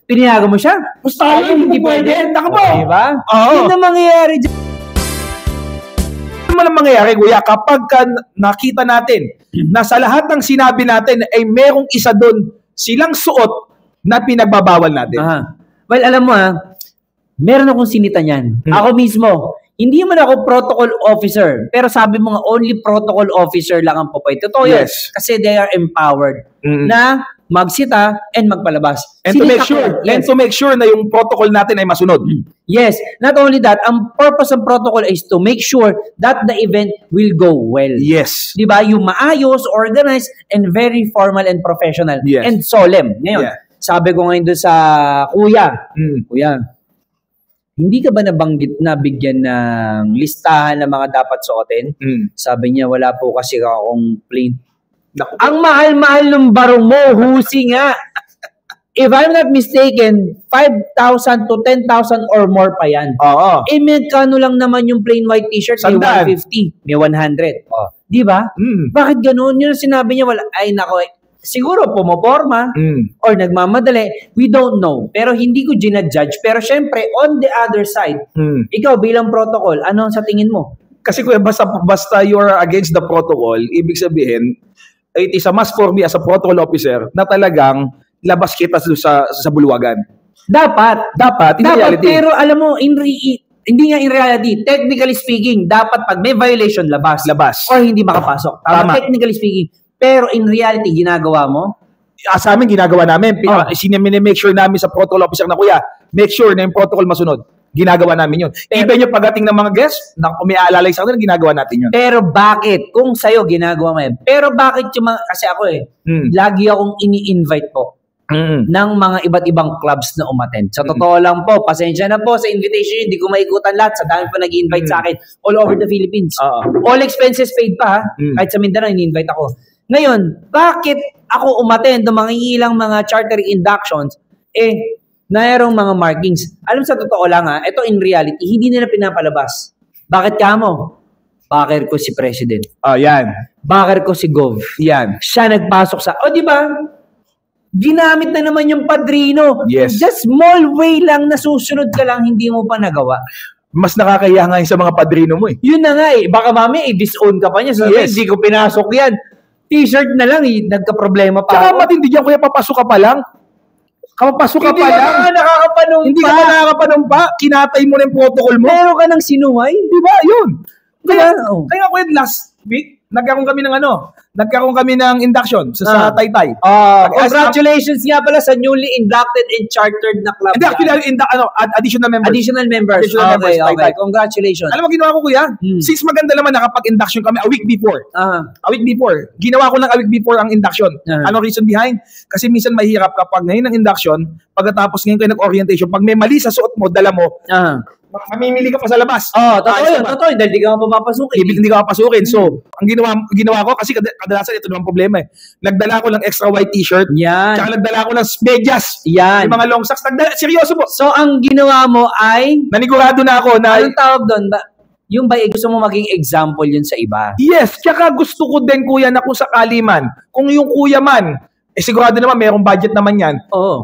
Pinayagan mo siya? Pustahan, hindi pwede. Taka mo. Diba? Oo. Yun na mangyayari dyan. Ano man ang mangyayari, kuya, kapag nakita natin na sa lahat ng sinabi natin ay merong isa doon silang suot na pinagbabawal natin. Well, alam mo meron akong sinita niyan. Ako mismo, hindi man ako protocol officer, pero sabi mo nga, only protocol officer lang ang pwede. Totoo yun. Yes. Kasi they are empowered na magsita and magpalabas. And to make sure na yung protocol natin ay masunod. Yes. Not only that, ang purpose ng protocol is to make sure that the event will go well. Yes. Diba? Yung maayos, organized, and very formal and professional. Yes. And solemn. Ngayon, sabi ko ngayon doon sa kuya, kuya, hindi ka ba nabigyan ng listahan ng mga dapat suotin? Sabi niya, wala po kasi akong plain. Ang mahal-mahal ng barong mo, husi nga. If I'm not mistaken, 5,000 to 10,000 or more pa yan. Oo. Magkano lang naman yung plain white t-shirt? May 150, may 100. Di ba? Bakit ganun? Yun ang sinabi niya, wala. Ay, nako, siguro pumoporma or nagmamadali. We don't know. Pero hindi ko ginadjudge. Pero syempre, on the other side, ikaw bilang protocol, ano sa tingin mo? Kasi kuya, basta you're against the protocol, ibig sabihin, it is a must for me as a protocol officer na talagang labas kita sa bulwagan. Dapat. In reality. Pero alam mo, hindi nga in reality. Technically speaking, dapat pag may violation, labas. Or hindi makapasok. Tama. Technically speaking. Pero in reality, ginagawa mo? Sa amin, ginagawa namin. Make sure namin sa protocol officer na, kuya, make sure na yung protocol masunod. Ginagawa namin yun. Even yung pagdating ng mga guests, kung may aalalay sa kanila, ginagawa natin yun. Pero bakit? Kung sa'yo, ginagawa mo yun. Pero bakit yung mga, kasi ako lagi akong ini-invite po ng mga iba't ibang clubs na umattend. Sa totoo lang po, pasensya na po sa invitation, hindi ko maikutan lahat. Sa dami pa nag-invite sa akin all over the Philippines. All expenses paid pa, kahit sa Mindanao, ini-invite ako. Ngayon, bakit ako umattend ng mga ilang mga chartering inductions, mayroong mga markings. Alam sa totoo lang ito in reality, hindi nila pinapalabas. Bakit ka mo? Backer ko si President. Yan. Backer ko si Gov. Yan. Siya nagpasok sa, di ba? Ginamit na naman yung padrino. Yes. Just small way lang, nasusunod ka lang, hindi mo pa nagawa. Mas nakakahiya nga yung sa mga padrino mo Yun na nga Baka mami, disown ka pa niya. Sabi, hindi ko pinasok yan. T-shirt na lang nagka-problema pa. Tsaka matindi dyan, kuya, papasok ka pa lang. Kapapasok ka pa lang. Hindi ka nakakapanumpa. Hindi ka nakakapanumpa. Kinatay mo na yung protocol mo. Meron ka ng sinuway. Diba? Yun. Kaya kuya, last week, nagkaroon kami ng induction sa Taytay. Congratulations nga pala sa newly inducted and chartered na club. Hindi, actually, additional members. Additional members. Okay. Congratulations. Alam mo, ginawa ko, kuya? Since maganda naman nakapag-induction kami a week before. Ginawa ko lang a week before ang induction. Ano reason behind? Kasi minsan mahirap kapag ngayon ang induction, pagkatapos ngayon kayo nag-orientation, pag may mali sa suot mo, dala mo, mamimili ka pa sa labas. Totoo. Dahil di ka mapapasukin. Hindi ka mapapasukin. So, ang ginawa ko, kasi kadalasan ito naman problema Nagdala ko ng extra white t-shirt. Yan. Tsaka nagdala ko ng medyas. Yan. Yung mga long socks. Seryoso po. So, ang ginawa mo ay? Nanigurado na ako na... Anong tawag doon? Yung ba, gusto mo maging example yun sa iba? Yes. Tsaka gusto ko din, kuya, na kung sakali man, kung yung kuya man, sigurado naman, mayroong budget naman yan.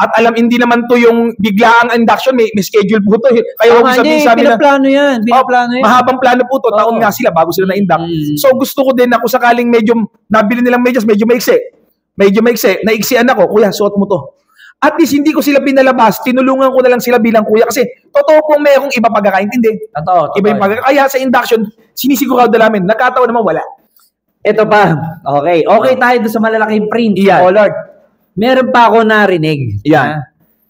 At alam, hindi naman to yung biglaang induction, may schedule po to. Kaya huwag sabihin sa amin na, pinaplano yan. Mahabang plano po to, taon nga sila, bago sila na-induct. So gusto ko din na kung sakaling medyo, nabili nilang medyas, medyo maiksi, naiksian ako, kuya, suot mo to. At least hindi ko sila pinalabas, tinulungan ko na lang sila bilang kuya, kasi totoo pong mayroong iba pagkakaintindi. Iba yung kaya sa induction, sinisigurado namin, nagkataon naman wala. Ito pa. Okay tayo doon sa malalaking print. Colored. Meron pa ako narinig.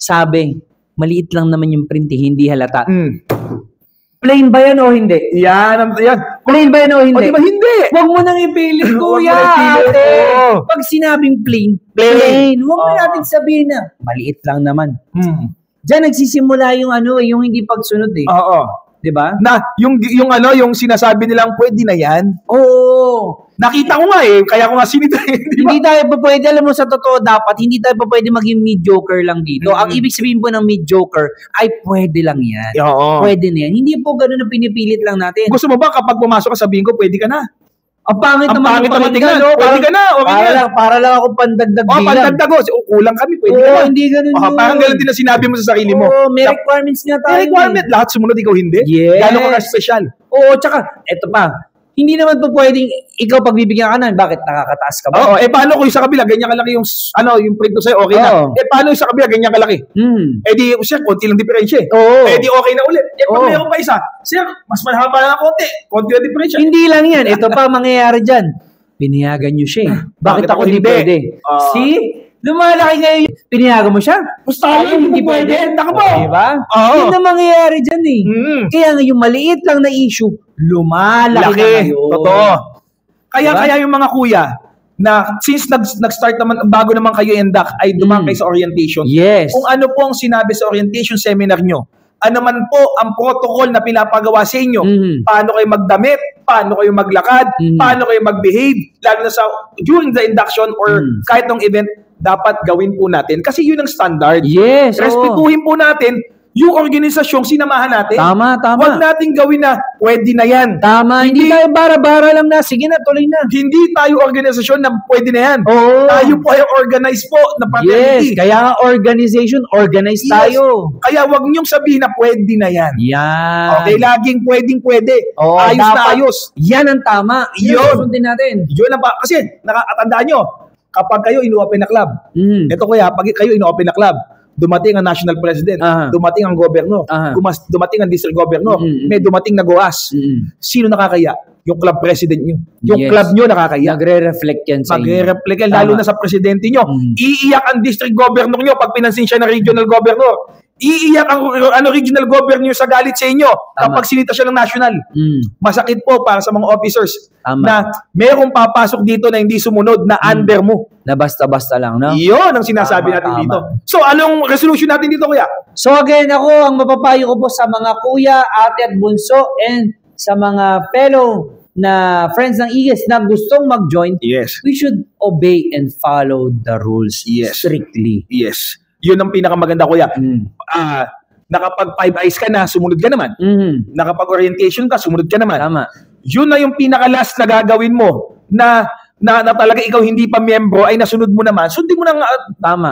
Sabi, maliit lang naman yung print, hindi halata. Plain ba yan o hindi? Yan. Plain ba yan o hindi? Diba hindi? Huwag mo nang ipilit, kuya. Pag sinabing plain. Huwag mo natin sabihin na, maliit lang naman. Diyan nagsisimula yung yung hindi pagsunod Diba? Na yung sinasabi nilang pwede na yan. Nakita ko nga kaya ko nga sinita. Hindi tayo pa pwede, alam mo sa totoo dapat, hindi tayo pa pwede maging mediocre lang dito. Ang ibig sabihin po ng mediocre ay pwede lang yan. Pwede na yan. Hindi po ganun na pinipilit lang natin. Gusto mo ba kapag pumasok ka sabihin ko, pwede ka na? Ang pangit naman tingnan. Pwede ka na. Para lang ako pandagdag bilang. Pandagdag ko. Kulang kami. Pwede ka na. Hindi ganun yun. Parang ganun din na sinabi mo sa sarili mo. May requirements nga tayo. May requirement. Lahat sumunod, ikaw hindi. Yes. Gano'n ka special. Tsaka, eto pa. Hindi naman po pwedeng ikaw pagbibigyan ka na. Bakit? Nakakataas ka ba? Paano kung sa kabila, ganyan kalaki yung print ko sa'yo, okay na. Paano yung sa kabila, ganyan kalaki? Di, sir, konti lang diferensya eh. Di okay na ulit. Pag meron pa isa, sir, mas mahaba na ng konti lang diferensya. Hindi lang yan. Ito pa mangyayari dyan. Pinayagan nyo siya eh. Bakit ako hindi pwede? See? Lumalaki ngayon. Pinayagan mo siya? Basta hindi pwede. Naka po. Diba? Yun na mangyayari dyan eh. Kaya nga yung maliit lang na issue, lumalaki na ngayon. Totoo. Kaya yung mga kuya, na since nag-start naman, bago naman kayo endak, ay dumaan kayo sa orientation. Yes. Kung ano po ang sinabi sa orientation seminar nyo, ano man po ang protocol na pinapagawa sa inyo, paano kayo magdamit, paano kayo maglakad, paano kayo mag-behave, lalo na sa during the induction or kahit ng event, dapat gawin po natin. Kasi yun ang standard. Yes. Respetuhin po natin yung organisasyong sinamahan natin. Tama. Huwag natin gawin na pwede na yan. Tama. Hindi tayo bara-bara lang na. Sige na, tuloy na. Hindi tayo organisasyon na pwede na yan. Tayo po ay organized po na fraternity. Yes. Kaya organization, organized tayo. Kaya huwag niyong sabihin na pwede na yan. Yan. Okay, laging pwede. Ayos na ayos. Yan ang tama. Yun. Sundin natin. Yun ang kasi, nakakatandaan nyo, kapag kayo ino-open na club, ito kuya, pag kayo ino-open na club, dumating ang national president, dumating ang governor, dumating ang district governor, may dumating na GOAS. Sino nakakaya? Yung club president nyo. Yung club nyo nakakaya. Magre-reflect yan sa inyo. Magre-reflect yan, lalo na sa presidente nyo. Iiyak ang district governor nyo pag pinansin siya ng regional governor. Iiyak ang regional governor sa galit sa inyo kapag sinita siya ng national. Masakit po para sa mga officers na merong papasok dito na hindi sumunod na under mo. Na basta-basta lang, no? Iyon ang sinasabi natin dito. So, anong resolution natin dito, kuya? So, again, ako, ang mapapayo ko po sa mga kuya, ate at bunso, and sa mga fellow na friends ng Eagles na gustong mag-join, we should obey and follow the rules strictly. Yes. Yun ang pinakamaganda, kuya. Nakapag 5 eyes ka na, sumunod ka naman. Nakapag-orientation ka, sumunod ka naman. Tama. Yun na yung pinaka-last na gagawin mo na talaga ikaw hindi pa miyembro ay nasunod mo naman, sundin mo nang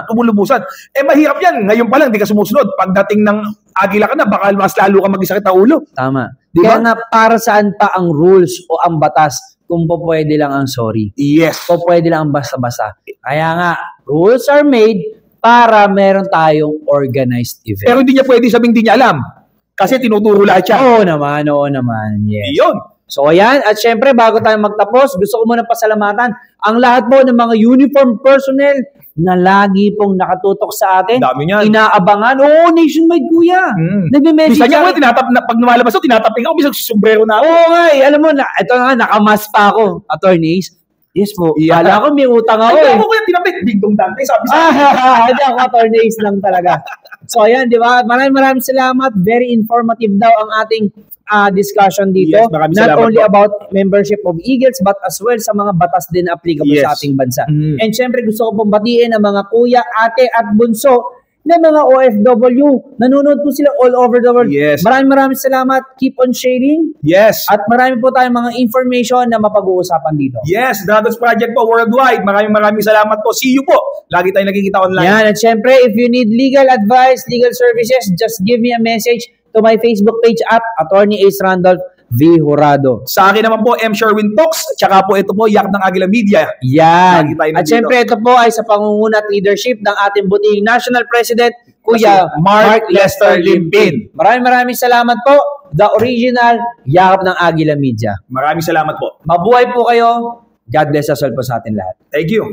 tumulubusan. Mahirap yan. Ngayon pa lang, di ka sumusunod. Pagdating ng agila ka na, baka mas lalo ka mag-isakit na ulo. Tama. Diba? Kaya nga, para saan pa ang rules o ang batas kung po pwede lang ang sorry? Yes. O pwede lang ang basta-basta. Kaya nga, rules are made para meron tayong organized event. Pero hindi niya pwede sabing hindi niya alam. Kasi tinuturo lahat siya. Oo naman. Yes. Yun. So ayan, at syempre bago tayo magtapos, gusto ko muna pasalamatan ang lahat po ng mga uniform personnel na lagi pong nakatutok sa atin. Dami niyan. Inaabangan. Oo, nationwide, kuya. Nagme-message. Bisa niya pag lumalabas ako, tinataping ako, bisag sombrero na ako. Oo nga, alam mo, ito nga, nakamas pa ako, attorneys. Yes po. Kala ko may utang ako Ay, ako kuya, tinapik. Ding-dong dante, sabi sa hindi ako attorneys lang talaga. So ayan, di ba? Maraming salamat. Very informative daw ang ating discussion dito. Yes, not only about membership of Eagles, but as well sa mga batas din applicable sa ating bansa. And syempre gusto ko pong batiin ang mga kuya, ate at bunso na mga OFW. Nanonood po sila all over the world. Yes. Maraming salamat. Keep on sharing. Yes. At marami po tayong mga information na mapag-uusapan dito. Yes, Dragons Project po worldwide. Maraming salamat po. See you po. Lagi tayong nagkikita online. Yan. At syempre, if you need legal advice, legal services, just give me a message to my Facebook page at Attorney Ace Randolph V. Jurado. Sa akin naman po, M. Sherwin Talks. Tsaka po ito po, Yak ng Agila Media. Yan. At syempre ito po ay sa pangunguna at leadership ng ating butihing National President, Kuya Mark Lester Limpin. Maraming salamat po. The original Yakap ng Agila Media. Maraming salamat po. Mabuhay po kayo. God bless us all po sa atin lahat. Thank you.